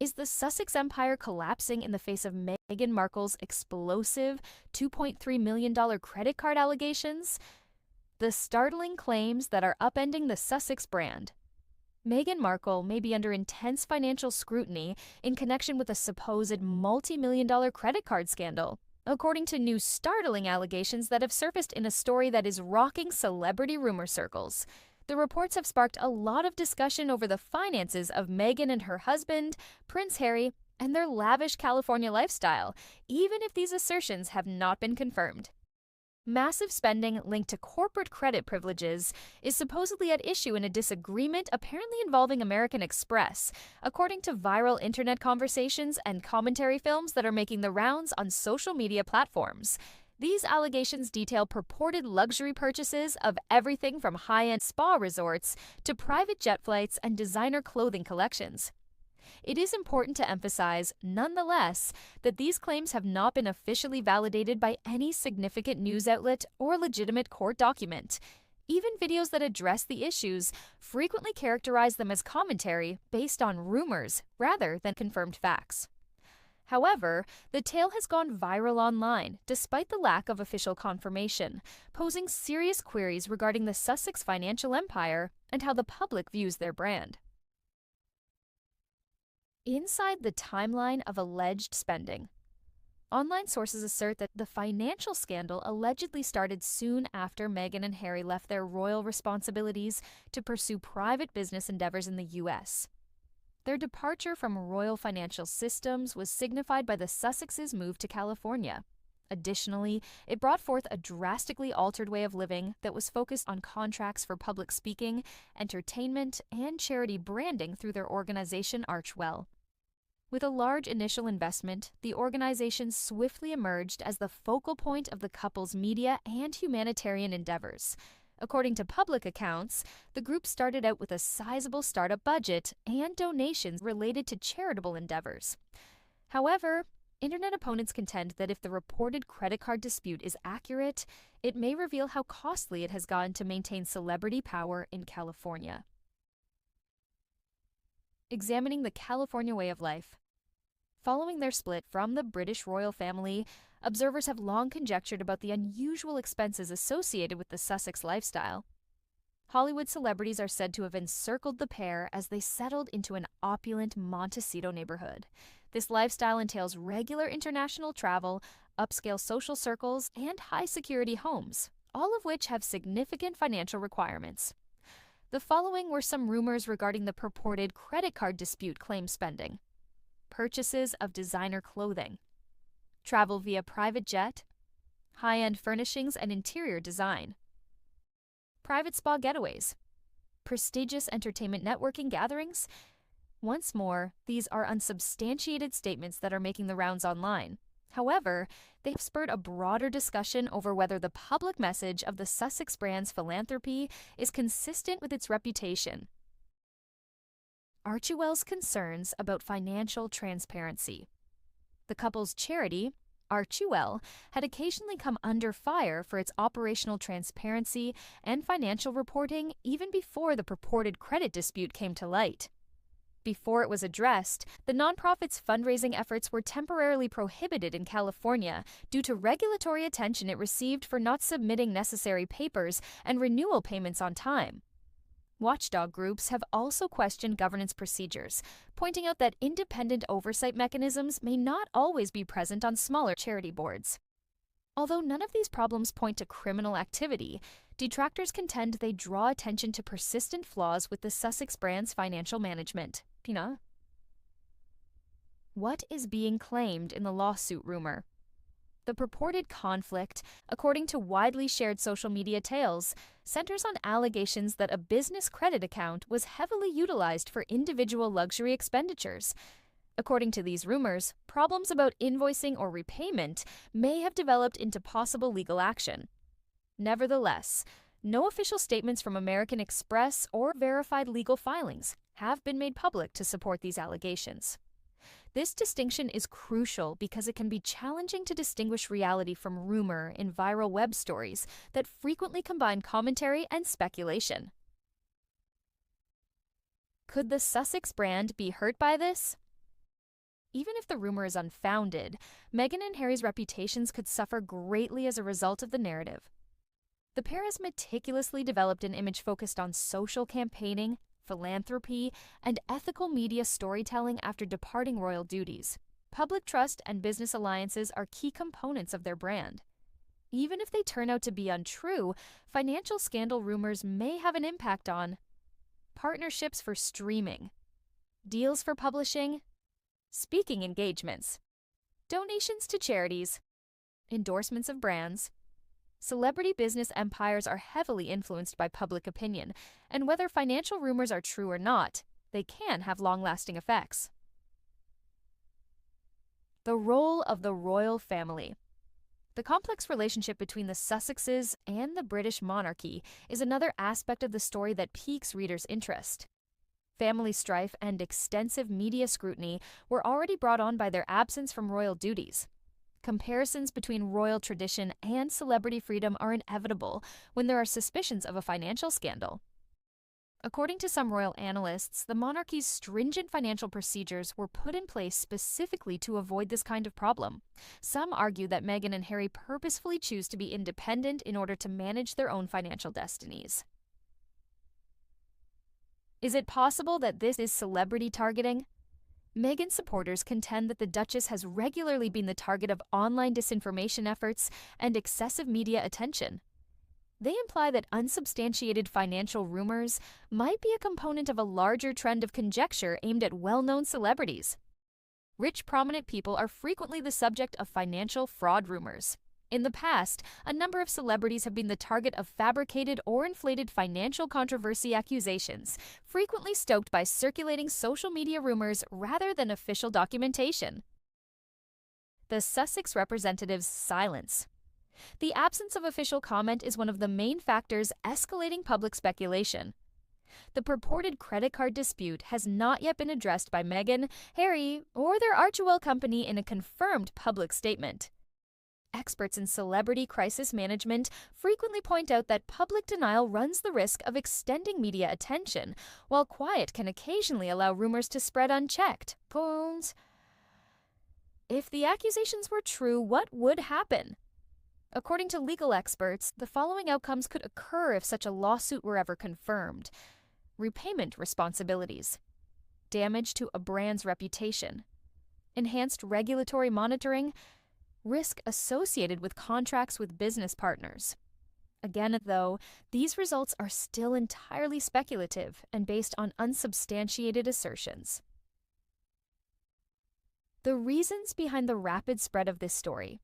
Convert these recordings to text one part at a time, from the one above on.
Is the Sussex Empire collapsing in the face of Meghan Markle's explosive $2.3 million credit card allegations? The startling claims that are upending the Sussex brand. Meghan Markle may be under intense financial scrutiny in connection with a supposed multi-million-dollar credit card scandal, according to new startling allegations that have surfaced in a story that is rocking celebrity rumor circles. The reports have sparked a lot of discussion over the finances of Meghan and her husband, Prince Harry, and their lavish California lifestyle, even if these assertions have not been confirmed. Massive spending linked to corporate credit privileges is supposedly at issue in a disagreement apparently involving American Express, according to viral internet conversations and commentary films that are making the rounds on social media platforms. These allegations detail purported luxury purchases of everything from high-end spa resorts to private jet flights and designer clothing collections. It is important to emphasize, nonetheless, that these claims have not been officially validated by any significant news outlet or legitimate court document. Even videos that address the issues frequently characterize them as commentary based on rumors rather than confirmed facts. However, the tale has gone viral online despite the lack of official confirmation, posing serious queries regarding the Sussex financial empire and how the public views their brand. Inside the timeline of alleged spending. Online sources assert that the financial scandal allegedly started soon after Meghan and Harry left their royal responsibilities to pursue private business endeavors in the U.S. Their departure from royal financial systems was signified by the Sussexes' move to California. Additionally, it brought forth a drastically altered way of living that was focused on contracts for public speaking, entertainment, and charity branding through their organization Archewell. With a large initial investment, the organization swiftly emerged as the focal point of the couple's media and humanitarian endeavors. According to public accounts, the group started out with a sizable startup budget and donations related to charitable endeavors. However, internet opponents contend that if the reported credit card dispute is accurate, it may reveal how costly it has gotten to maintain celebrity power in California. Examining the California way of life. Following their split from the British royal family, observers have long conjectured about the unusual expenses associated with the Sussex lifestyle. Hollywood celebrities are said to have encircled the pair as they settled into an opulent Montecito neighborhood. This lifestyle entails regular international travel, upscale social circles, and high-security homes, all of which have significant financial requirements. The following were some rumors regarding the purported credit card dispute claim spending. Purchases of designer clothing. Travel via private jet. High-end furnishings and interior design. Private spa getaways. Prestigious entertainment networking gatherings. Once more, these are unsubstantiated statements that are making the rounds online. However, they have spurred a broader discussion over whether the public message of the Sussex brand's philanthropy is consistent with its reputation. Archewell's concerns about financial transparency. The couple's charity, Archewell, had occasionally come under fire for its operational transparency and financial reporting even before the purported credit dispute came to light. Before it was addressed, the nonprofit's fundraising efforts were temporarily prohibited in California due to regulatory attention it received for not submitting necessary papers and renewal payments on time. Watchdog groups have also questioned governance procedures, pointing out that independent oversight mechanisms may not always be present on smaller charity boards. Although none of these problems point to criminal activity, detractors contend they draw attention to persistent flaws with the Sussex brand's financial management. What is being claimed in the lawsuit rumor? The purported conflict, according to widely shared social media tales, centers on allegations that a business credit account was heavily utilized for individual luxury expenditures. According to these rumors, problems about invoicing or repayment may have developed into possible legal action. Nevertheless, no official statements from American Express or verified legal filings have been made public to support these allegations. This distinction is crucial because it can be challenging to distinguish reality from rumor in viral web stories that frequently combine commentary and speculation. Could the Sussex brand be hurt by this? even if the rumor is unfounded, Meghan and Harry's reputations could suffer greatly as a result of the narrative. The pair has meticulously developed an image focused on social campaigning, philanthropy, and ethical media storytelling after departing royal duties. Public trust and business alliances are key components of their brand. Even if they turn out to be untrue, financial scandal rumors may have an impact on partnerships for streaming, deals for publishing, speaking engagements, donations to charities, endorsements of brands. Celebrity business empires are heavily influenced by public opinion, and whether financial rumors are true or not, they can have long-lasting effects. The role of the royal family. The complex relationship between the Sussexes and the British monarchy is another aspect of the story that piques readers' interest. Family strife and extensive media scrutiny were already brought on by their absence from royal duties. Comparisons between royal tradition and celebrity freedom are inevitable when there are suspicions of a financial scandal. According to some royal analysts, the monarchy's stringent financial procedures were put in place specifically to avoid this kind of problem. Some argue that Meghan and Harry purposefully choose to be independent in order to manage their own financial destinies. Is it possible that this is celebrity targeting? Meghan supporters contend that the Duchess has regularly been the target of online disinformation efforts and excessive media attention. They imply that unsubstantiated financial rumors might be a component of a larger trend of conjecture aimed at well-known celebrities. Rich, prominent people are frequently the subject of financial fraud rumors. In the past, a number of celebrities have been the target of fabricated or inflated financial controversy accusations, frequently stoked by circulating social media rumors rather than official documentation. The Sussex representative's silence. The absence of official comment is one of the main factors escalating public speculation. The purported credit card dispute has not yet been addressed by Meghan, Harry, or their Archewell company in a confirmed public statement. Experts in celebrity crisis management frequently point out that public denial runs the risk of extending media attention, while quiet can occasionally allow rumors to spread unchecked. If the accusations were true, what would happen? According to legal experts, the following outcomes could occur if such a lawsuit were ever confirmed: repayment responsibilities, damage to a brand's reputation, enhanced regulatory monitoring, risk associated with contracts with business partners. Again, though, these results are still entirely speculative and based on unsubstantiated assertions. The reasons behind the rapid spread of this story.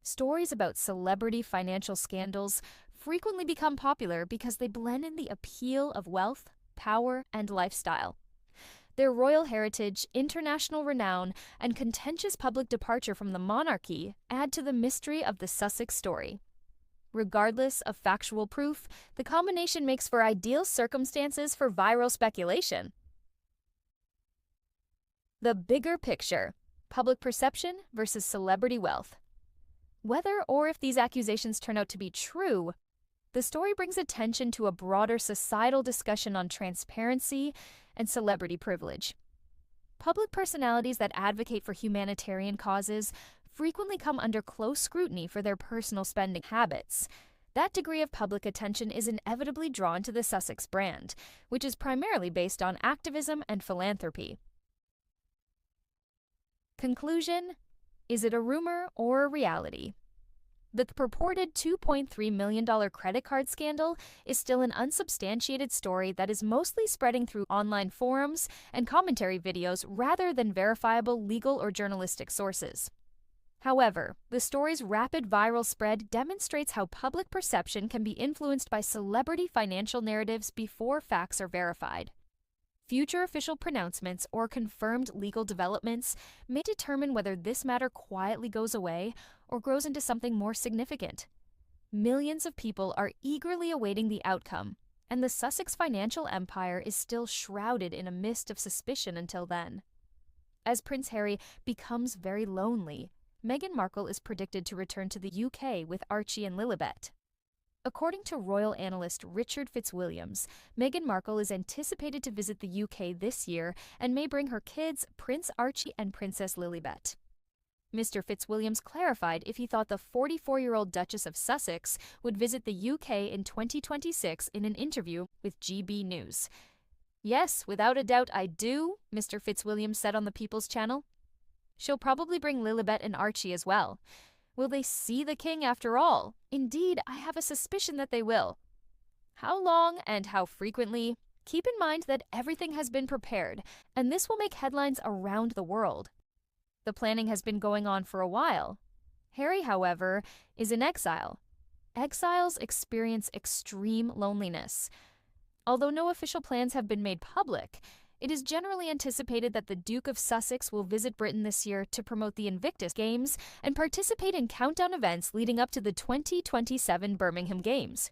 Stories about celebrity financial scandals frequently become popular because they blend in the appeal of wealth, power, and lifestyle. Their royal heritage, international renown, and contentious public departure from the monarchy add to the mystery of the Sussex story. Regardless of factual proof, the combination makes for ideal circumstances for viral speculation. The bigger picture: public perception versus celebrity wealth. Whether or if these accusations turn out to be true, the story brings attention to a broader societal discussion on transparency and celebrity privilege. Public personalities that advocate for humanitarian causes frequently come under close scrutiny for their personal spending habits. That degree of public attention is inevitably drawn to the Sussex brand, which is primarily based on activism and philanthropy. Conclusion: is it a rumor or a reality? The purported $2.3 million credit card scandal is still an unsubstantiated story that is mostly spreading through online forums and commentary videos rather than verifiable legal or journalistic sources. However, the story's rapid viral spread demonstrates how public perception can be influenced by celebrity financial narratives before facts are verified. Future official pronouncements or confirmed legal developments may determine whether this matter quietly goes away or grows into something more significant. Millions of people are eagerly awaiting the outcome, and the Sussex financial empire is still shrouded in a mist of suspicion until then. As Prince Harry becomes very lonely, Meghan Markle is predicted to return to the UK with Archie and Lilibet. According to royal analyst Richard Fitzwilliams, Meghan Markle is anticipated to visit the UK this year and may bring her kids, Prince Archie and Princess Lilibet. Mr. Fitzwilliams clarified if he thought the 44-year-old Duchess of Sussex would visit the UK in 2026 in an interview with GB News. "Yes, without a doubt I do," Mr. Fitzwilliams said on the People's Channel. "She'll probably bring Lilibet and Archie as well. Will they see the king after all? Indeed, I have a suspicion that they will. How long and how frequently? Keep in mind that everything has been prepared, and this will make headlines around the world. The planning has been going on for a while. Harry, however, is in exile. Exiles experience extreme loneliness. Although no official plans have been made public, it is generally anticipated that the Duke of Sussex will visit Britain this year to promote the Invictus Games and participate in countdown events leading up to the 2027 Birmingham Games.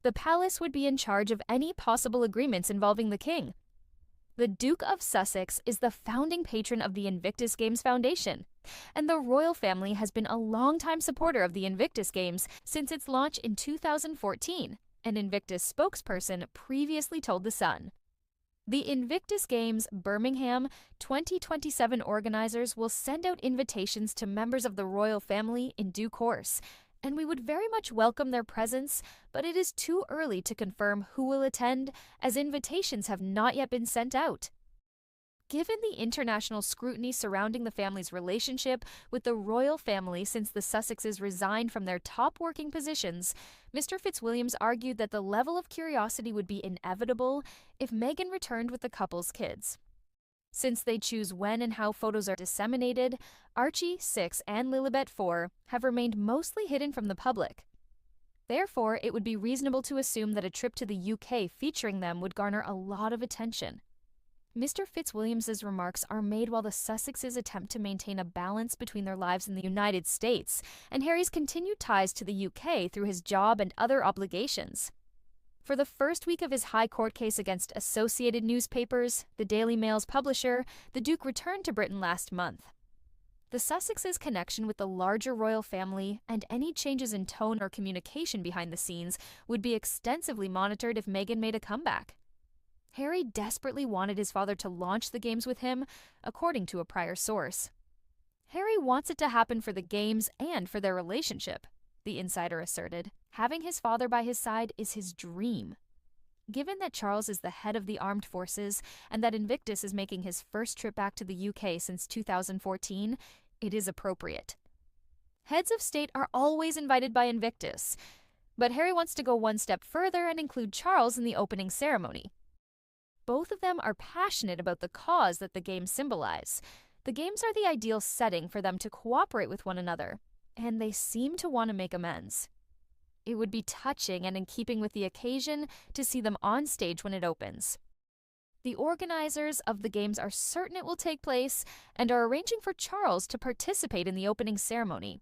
The palace would be in charge of any possible agreements involving the king. The Duke of Sussex is the founding patron of the Invictus Games Foundation, and the royal family has been a longtime supporter of the Invictus Games since its launch in 2014, an Invictus spokesperson previously told The Sun. The Invictus Games Birmingham 2027 organizers will send out invitations to members of the royal family in due course, and we would very much welcome their presence, but it is too early to confirm who will attend, as invitations have not yet been sent out. Given the international scrutiny surrounding the family's relationship with the royal family since the Sussexes resigned from their top working positions, Mr. Fitzwilliams argued that the level of curiosity would be inevitable if Meghan returned with the couple's kids. Since they choose when and how photos are disseminated, Archie, 6, and Lilibet, 4, have remained mostly hidden from the public. Therefore, it would be reasonable to assume that a trip to the UK featuring them would garner a lot of attention. Mr. Fitzwilliams's remarks are made while the Sussexes attempt to maintain a balance between their lives in the United States and Harry's continued ties to the UK through his job and other obligations. For the first week of his high court case against Associated Newspapers, the Daily Mail's publisher, the Duke returned to Britain last month. The Sussexes' connection with the larger royal family and any changes in tone or communication behind the scenes would be extensively monitored if Meghan made a comeback. Harry desperately wanted his father to launch the games with him, according to a prior source. Harry wants it to happen for the games and for their relationship, the insider asserted. Having his father by his side is his dream. Given that Charles is the head of the armed forces and that Invictus is making his first trip back to the UK since 2014, it is appropriate. Heads of state are always invited by Invictus, but Harry wants to go one step further and include Charles in the opening ceremony. Both of them are passionate about the cause that the games symbolize. The games are the ideal setting for them to cooperate with one another, and they seem to want to make amends. It would be touching and in keeping with the occasion to see them on stage when it opens. The organizers of the games are certain it will take place and are arranging for Charles to participate in the opening ceremony.